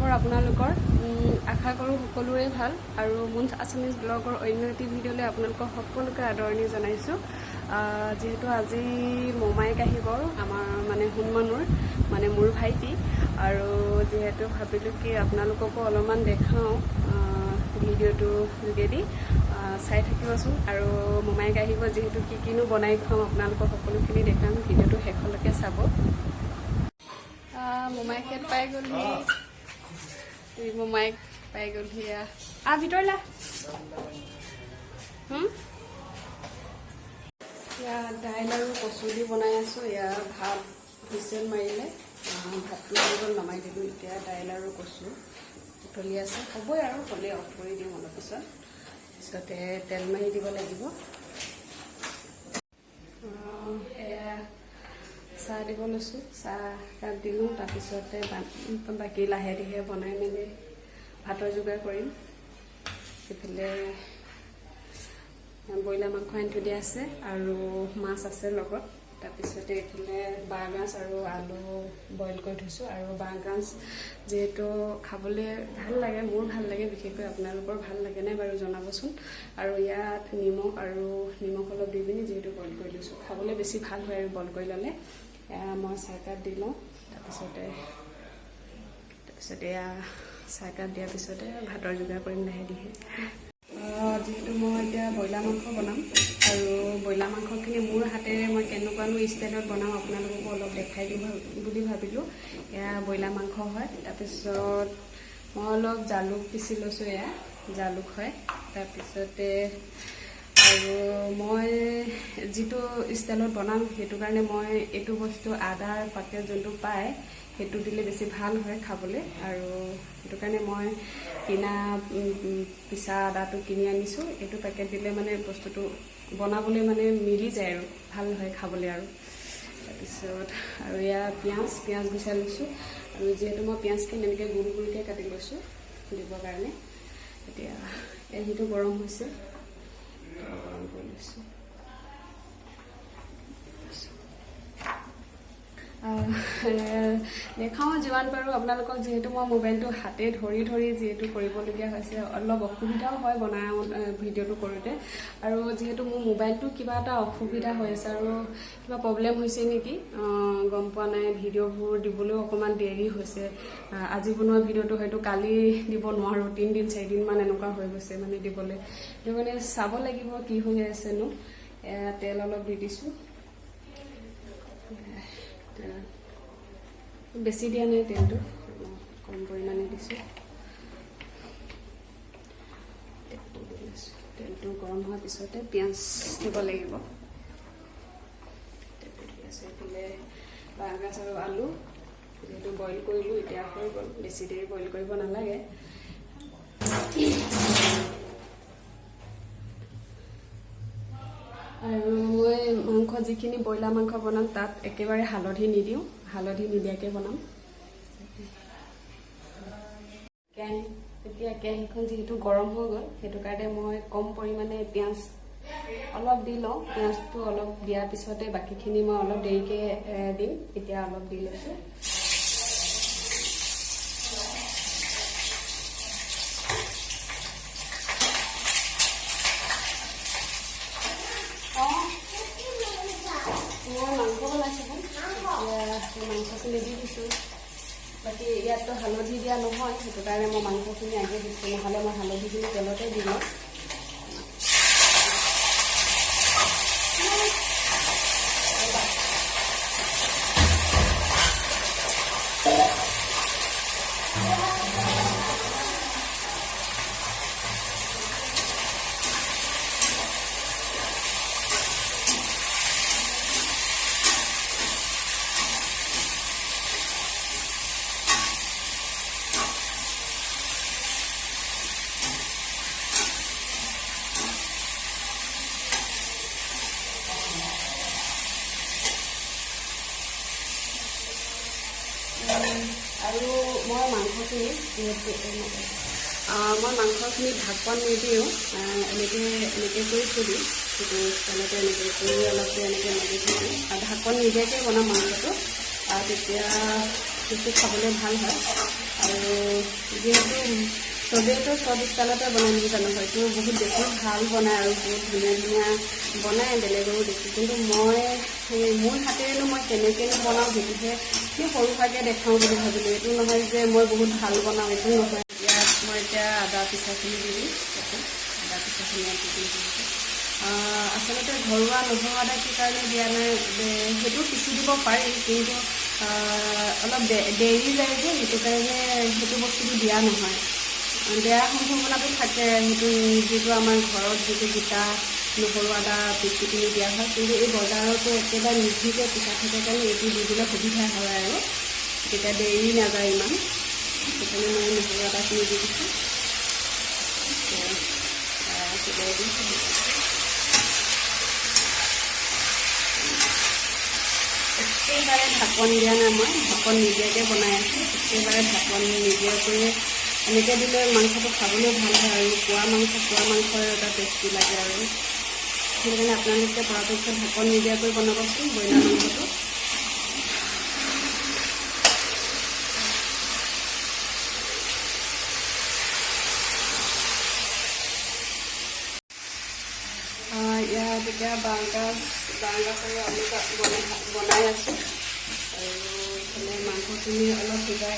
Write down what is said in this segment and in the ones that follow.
খবৰ আপোনালোকৰ আশা কৰোঁ সকলোৰে ভাল আৰু মুন আছামিজ ব্লগৰ অন্য এটি ভিডিঅ'লৈ আপোনালোকক সকলোকে আদৰণি জনাইছোঁ। যিহেতু আজি মোমাইক আহিব আমাৰ মানে হুনমানুৰ মানে মোৰ ভাইটি, আৰু যিহেতু ভাবিলোঁ কি আপোনালোককো অলপমান দেখাওঁ ভিডিঅ'টো যোগেদি চাই থাকিবচোন। আৰু মোমাইক আহিব যিহেতু কি কিনো বনাই খুৱাম আপোনালোকক সকলোখিনি দেখাম, ভিডিঅ'টো শেষলৈকে চাব। মোমাইকেট পাই গ'লহি, মোমাইক পাই গ'লহি। ভিতৰলৈ দাইল আৰু কচু দি বনাই আছোঁ। ইয়াৰ ভাত হুইচেল মাৰিলে, ভাতটো হৈ গ'ল নমাই দিলোঁ। এতিয়া দাইল আৰু কচু উতলি আছে, হ'বই আৰু হ'লে অফ কৰি দিম অলপ পিছত। তাৰপিছতে তেল মাৰি দিব লাগিব। এয়া চাহ দিব লৈছোঁ, চাহ কাপ দিলোঁ। তাৰপিছতে বাকী লাহে ধীৰে বনাই মেলি ভাতৰ যোগাৰ কৰিম। এইফালে ব্ৰইলাৰ মাংস আনি থৈ দিয়া আছে আৰু মাছ আছে লগত। তাৰপিছতে এইফালে বাঁহগাজ আৰু আলু বইল কৰি থৈছোঁ। আৰু বাঁহগাজ যিহেতু খাবলৈ ভাল লাগে, মোৰ ভাল লাগে, বিশেষকৈ আপোনালোকৰ ভাল লাগে নাই বাৰু জনাবচোন। আৰু ইয়াত নিমখ অলপ দি পিনি যিহেতু বইল কৰি লৈছোঁ, খাবলৈ বেছি ভাল হয় আৰু বইল কৰি ল'লে। মই চাহকাপ দি লওঁ। তাৰপিছতে এয়া চাহকাপ দিয়াৰ পিছতে ভাতৰ যোগাৰ কৰিম লাহে ধীৰে। যিহেতু মই এতিয়া ব্ৰইলাৰ মাংস বনাম, আৰু ব্ৰইলাৰ মাংসখিনি মোৰ হাতেৰে মই কেনেকুৱানো ষ্টাইলত বনাওঁ আপোনালোককো অলপ দেখাই দিম বুলি ভাবিলোঁ। এয়া ব্ৰইলাৰ মাংস হয়। তাৰপিছত মই অলপ জালুক পিচি লৈছোঁ, এয়া জালুক হয়। তাৰপিছতে আৰু মই যিটো ষ্টাইলত বনাম সেইটো কাৰণে মই এইটো বস্তু আদাৰ পাকেট যোনটো পায় সেইটো দিলে বেছি ভাল হয় খাবলৈ। আৰু সেইটো কাৰণে মই পিছা আদাটো কিনি আনিছোঁ। এইটো পেকেট দিলে মানে বস্তুটো বনাবলৈ মানে মিলি যায় আৰু ভাল হয় খাবলৈ। আৰু তাৰপিছত আৰু এয়া পিঁয়াজ গুচাই লৈছোঁ। আৰু যিহেতু মই পিঁয়াজখিনি এনেকৈ গোল গোলকৈ কাটি লৈছোঁ দিবৰ কাৰণে। এতিয়া সেইটো গৰম হৈছে, গৰম কৰি লৈছোঁ। দেখাওঁ যিমান পাৰোঁ আপোনালোকক। যিহেতু মই মোবাইলটো হাতে ধৰি যিহেতু কৰিবলগীয়া হৈছে, অলপ অসুবিধাও হয় ভিডিঅ'টো কৰোঁতে। আৰু যিহেতু মোৰ মোবাইলটো কিবা এটা অসুবিধা হৈ আছে আৰু কিবা প্ৰব্লেম হৈছে নেকি গম পোৱা নাই। ভিডিঅ'বোৰ দিবলৈও অকণমান দেৰি হৈছে। আজি বনোৱা ভিডিঅ'টো হয়তো কালি দিব নোৱাৰোঁ, 3 দিন 4 দিনমান এনেকুৱা হৈ গৈছে মানে দিবলৈ। সেইটো মানে চাব লাগিব কি হৈ আছেনো। তেল অলপ দি দিছোঁ, বেছি দিয়া নাই তেলটো, কম পৰিমাণে দিছোঁ। তেলটো গৰম হোৱাৰ পিছতে পিঁয়াজ দিব লাগিব। এইফালে বাঁহগাজ আৰু আলু যিহেতু বইল কৰিলোঁ, এতিয়া হৈ গ'ল, বেছি দেৰি বইল কৰিব নালাগে। আৰু মই মাংস যিখিনি ব্ৰইলাৰ মাংস বনাম তাত একেবাৰে হালধি নিদিওঁ, হালধি নিদিয়াকৈ বনাম। এতিয়া কেৰাহীখন যিহেতু গৰম হৈ গ'ল, সেইটো কাৰণে মই কম পৰিমাণে পিঁয়াজ অলপ দি লওঁ। পিঁয়াজটো অলপ দিয়াৰ পিছতে বাকীখিনি মই অলপ দেৰিকৈ দিম। এতিয়া অলপ দি লৈছোঁ। মাংসখিনি দি দিছোঁ। বাকী ইয়াততো হালধি দিয়া নহয়, সেইটো কাৰণে মই মাংসখিনি আগে দিছোঁ, নহ'লে মই হালধিখিনি তেলতে দি লওঁ। আৰু মই মাংসখিনি ঢাকন নিদিওঁ, এনেকৈ কৰি থৈ দিওঁ। সেইটো তেনেকৈ এনেকৈ কৰি অলপ এনেকৈ থৈ দিওঁ। আৰু ঢাকন নিদিয়াকৈ বনাম মাংসটো, তেতিয়া সেইটো খাবলৈ ভাল হয়। আৰু যিহেতু চবেইতো চব ষ্টাইলতে বনাই দিব জানো, হয়তো বহুত বেছি ভাল বনায় আৰু বহুত ধুনীয়া ধুনীয়া বনায় বেলেগৰো দেখি, কিন্তু মই মোৰ হাতেৰেনো মই কেনেকৈনো বনাওঁ সেইটোহে সৰু সুৰাকৈ দেখাওঁ বুলি ভাবিলোঁ। এইটো নহয় যে মই বহুত ভাল বনাওঁ, এইটো নহয়। ইয়াত মই এতিয়া আদা পিঠাখিনি দিলোঁ, আদা পিঠাখিনি আচলতে ঘৰুৱা নহৰু আদা কি কাৰণে দিয়া নাই সেইটো পিচি দিব পাৰি, কিন্তু অলপ দেৰি যায় যে সেইটো কাৰণে সেইটো বস্তুটো দিয়া নহয়। বেয়া সম্ভাৱনাটো থাকে, সেইটো যিটো আমাৰ ঘৰত যিটো গোটা নহৰু আদা পিচি কিনি দিয়া হয়, কিন্তু এই বজাৰতো একেবাৰে নিধিকৈ পিঠা থাকে কাৰণে এইটো দি দিলে সুবিধা হয় আৰু তেতিয়া দেৰি নাযায় ইমান। সেইকাৰণে মই নহৰু আদাখিনি দি দিছোঁ। একেবাৰে ঢাকন দিয়া নাই, মই ঢাকন নিদিয়াকৈ বনাই আছোঁ। একেবাৰে ঢাকন নিদিয়াকৈ এনেকৈ দিলে মাংসটো খাবলৈ ভাল হয় আৰু পোৱা মাংসৰ এটা টেষ্টি লাগে আৰু সেইকাৰণে আপোনালোকে পৰাপক্ষত ঢাকন নিদিয়াকৈ বনাবচোন ব্ৰইলাৰ মাংসটো। ইয়াত এতিয়া বাঁহগাজৰ আলু বনাই আছোঁ আৰু এইফালে মাংসখিনি অলপ সিজাই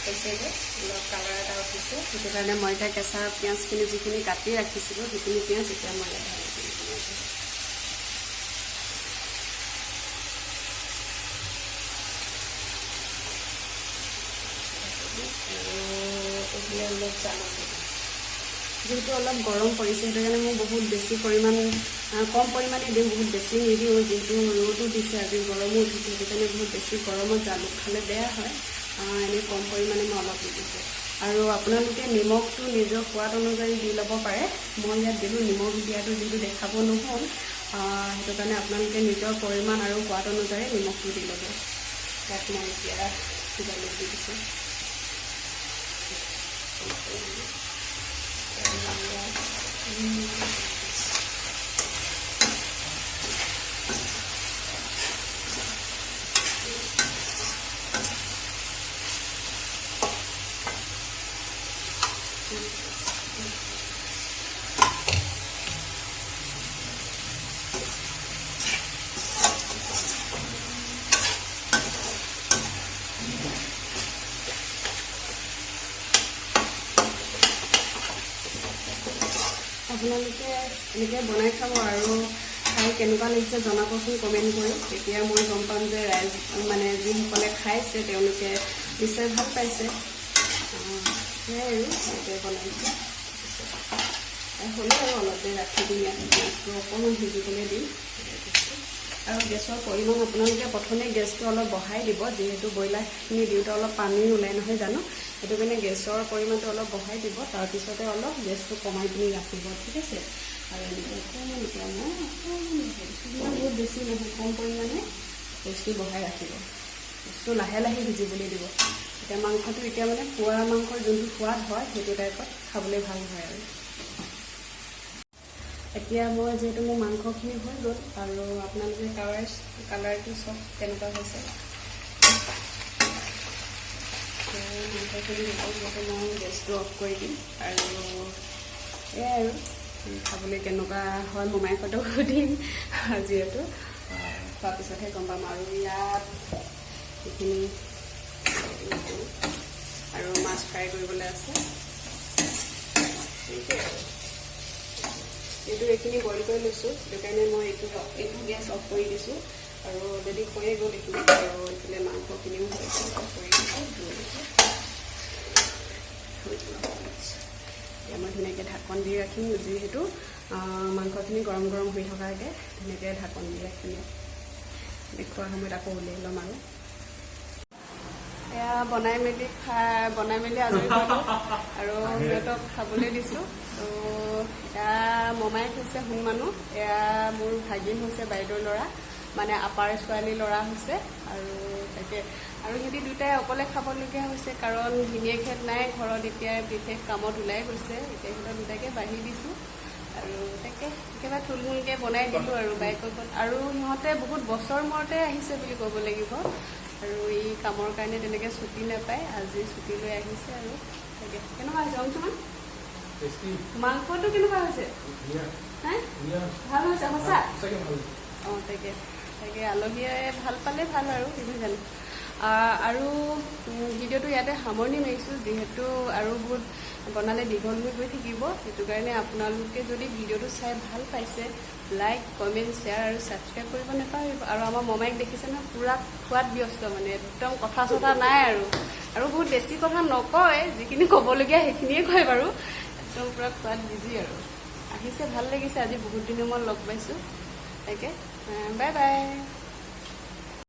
হৈছেগৈ, অলপ কালাৰ এটা উঠিছে। সেইটো কাৰণে মই এতিয়া কেঁচা পিঁয়াজখিনি যিখিনি কাটি ৰাখিছিলোঁ সেইখিনি পিঁয়াজ এতিয়া মই বনাইছোঁ। আৰু এইফালে অলপ জালুক, যিহেতু অলপ গৰম পৰিছে সেইটো কাৰণে মই বহুত বেছি কম পৰিমাণে দিওঁ, বহুত বেছি নিদিওঁ। যিহেতু ৰ'দো দিছে আজি, গৰমো উঠিছে, সেইটো কাৰণে বহুত বেছি গৰমত জালুক খালে বেয়া হয়। এনেই কম পৰিমাণে মই অলপ দি দিছোঁ। আৰু আপোনালোকে নিমখটো নিজৰ সোৱাদ অনুযায়ী দি ল'ব পাৰে। মই ইয়াত দিলোঁ নিমখ দিয়াটো যিটো দেখাব নহ'ল, সেইটো কাৰণে আপোনালোকে নিজৰ পৰিমাণ আৰু সোৱাদ অনুযায়ী নিমখটো দি ল'ব। ইয়াত মই এতিয়া জালুক দি দিছোঁ। আপোনালোকে এনেকৈ বনাই খাব আৰু খাই কেনেকুৱা লাগিছে জনাবচোন কমেণ্ট কৰি। তেতিয়া মই গম পাম যে মানে যিসকলে খাইছে তেওঁলোকে নিশ্চয় ভাল পাইছে। সেয়াই আৰু এনেকৈ বনাইছোঁ। হ'লে আৰু অলপ দেৰি ৰাখি দিম, ইয়াত গেছটো অকণমান সিজিবলৈ দিম। আৰু গেছৰ পৰিমাণ আপোনালোকে প্ৰথমে গেছটো অলপ বঢ়াই দিব, যিহেতু ব্ৰইলাৰখিনি দিওঁতে অলপ পানী ওলাই নহয় জানো, সেইটো কাৰণে গেছৰ পৰিমাণটো অলপ বঢ়াই দিব, তাৰপিছতে অলপ গেছটো কমাই পিনি ৰাখিব, ঠিক আছে। আৰু এনেকৈ অকণমান এতিয়া মই বহুত বেছি নহয়, কম পৰিমাণে গেছটো বঢ়াই ৰাখিব, গেছটো লাহে লাহে সিজিবলৈ দিব। এতিয়া মাংসটো এতিয়া মানে পোৰা মাংসৰ যোনটো সোৱাদ হয় সেইটো টাইপত খাবলৈ ভাল হয় আৰু। এতিয়া মই যিহেতু মোৰ মাংসখিনি হৈ গ'ল আৰু আপোনালোকে কালাৰটো চব কেনেকুৱা হৈছে। মাংসখিনি হৈ গ'ল, যিহেতু মই গেছটো অফ কৰি দিম আৰু এয়াই আৰু খাবলৈ কেনেকুৱা হয় মোমায়েকহঁতক সুধিম, যিহেতু খোৱাৰ পিছতহে গম পাম। আৰু ইয়াত এইখিনি আৰু মাছ ফ্ৰাই কৰিবলৈ আছে। এইখিনি বইল কৰি লৈছোঁ, সেইটো কাৰণে মই এইটো গেছ অফ কৰি দিছোঁ আৰু অলৰেডি হৈয়ে গ'ল এইখিনি। আৰু এইফালে মাংসখিনিও হৈছে অফ কৰি দিছোঁ। এতিয়া মই ধুনীয়াকৈ ঢাকন দি ৰাখিম, যিহেতু মাংসখিনি গৰম গৰম হৈ থকাকৈ ধুনীয়াকৈ ঢাকন দি ৰাখিম। দেখুৱাৰ সময়ত আকৌ উলিয়াই ল'ম আৰু এয়া বনাই মেলি আজৰি কৰিলোঁ আৰু সিহঁতক খাবলৈ দিছোঁ। তো এয়া মমায়েক হৈছে সোণ মানুহ, এয়া মোৰ ভাগিন হৈছে বাইদেউৰ ল'ৰা, মানে আপাৰ ছোৱালীৰ ল'ৰা হৈছে। আৰু তাকে আৰু সিহঁতি দুটাই অকলে খাবলগীয়া হৈছে, কাৰণ ভিনিয়েকহেঁত নাই ঘৰত, এতিয়া বিশেষ কামত ওলাই গৈছে। এতিয়া সিহঁতক দুটাকে বাঢ়ি দিছোঁ আৰু তাকে একেবাৰে থুলমূলকৈ বনাই দিলোঁ আৰু বাইকত। আৰু সিহঁতে বহুত বছৰ মূৰতে আহিছে বুলি ক'ব লাগিব। আৰু এই কামৰ কাৰণে তেনেকৈ ছুটি নাপায়, আজি ছুটি লৈ আহিছে। আৰু তাকে কেনেকুৱা হৈছে অংশমান মাংসটো কেনেকুৱা হৈছে? ভাল হৈছে সঁচা? অঁ তাকে তাকে আলহীয়ে ভাল পালে ভাল আৰু কিনো জানো। আৰু ভিডিঅ'টো ইয়াতে সামৰণি মাৰিছোঁ, যিহেতু আৰু বহুত বনালে দীঘল হৈ গৈ থাকিব। সেইটো কাৰণে আপোনালোকে যদি ভিডিঅ'টো চাই ভাল পাইছে, লাইক কমেণ্ট শ্বেয়াৰ আৰু ছাবস্ক্ৰাইব কৰিব নাপাহৰিব। আৰু আমাৰ মমাইক দেখিছে নহয়, পূৰা খোৱাত ব্যস্ত, মানে একদম কথা চথা নাই আৰু বহুত বেছি কথা নকয়, যিখিনি ক'বলগীয়া সেইখিনিয়ে কয় বাৰু। একদম পূৰা খোৱাত বিজি আৰু আহিছে, ভাল লাগিছে আজি বহুত দিনৰ মূৰত লগ পাইছোঁ। তাকে বাই বাই।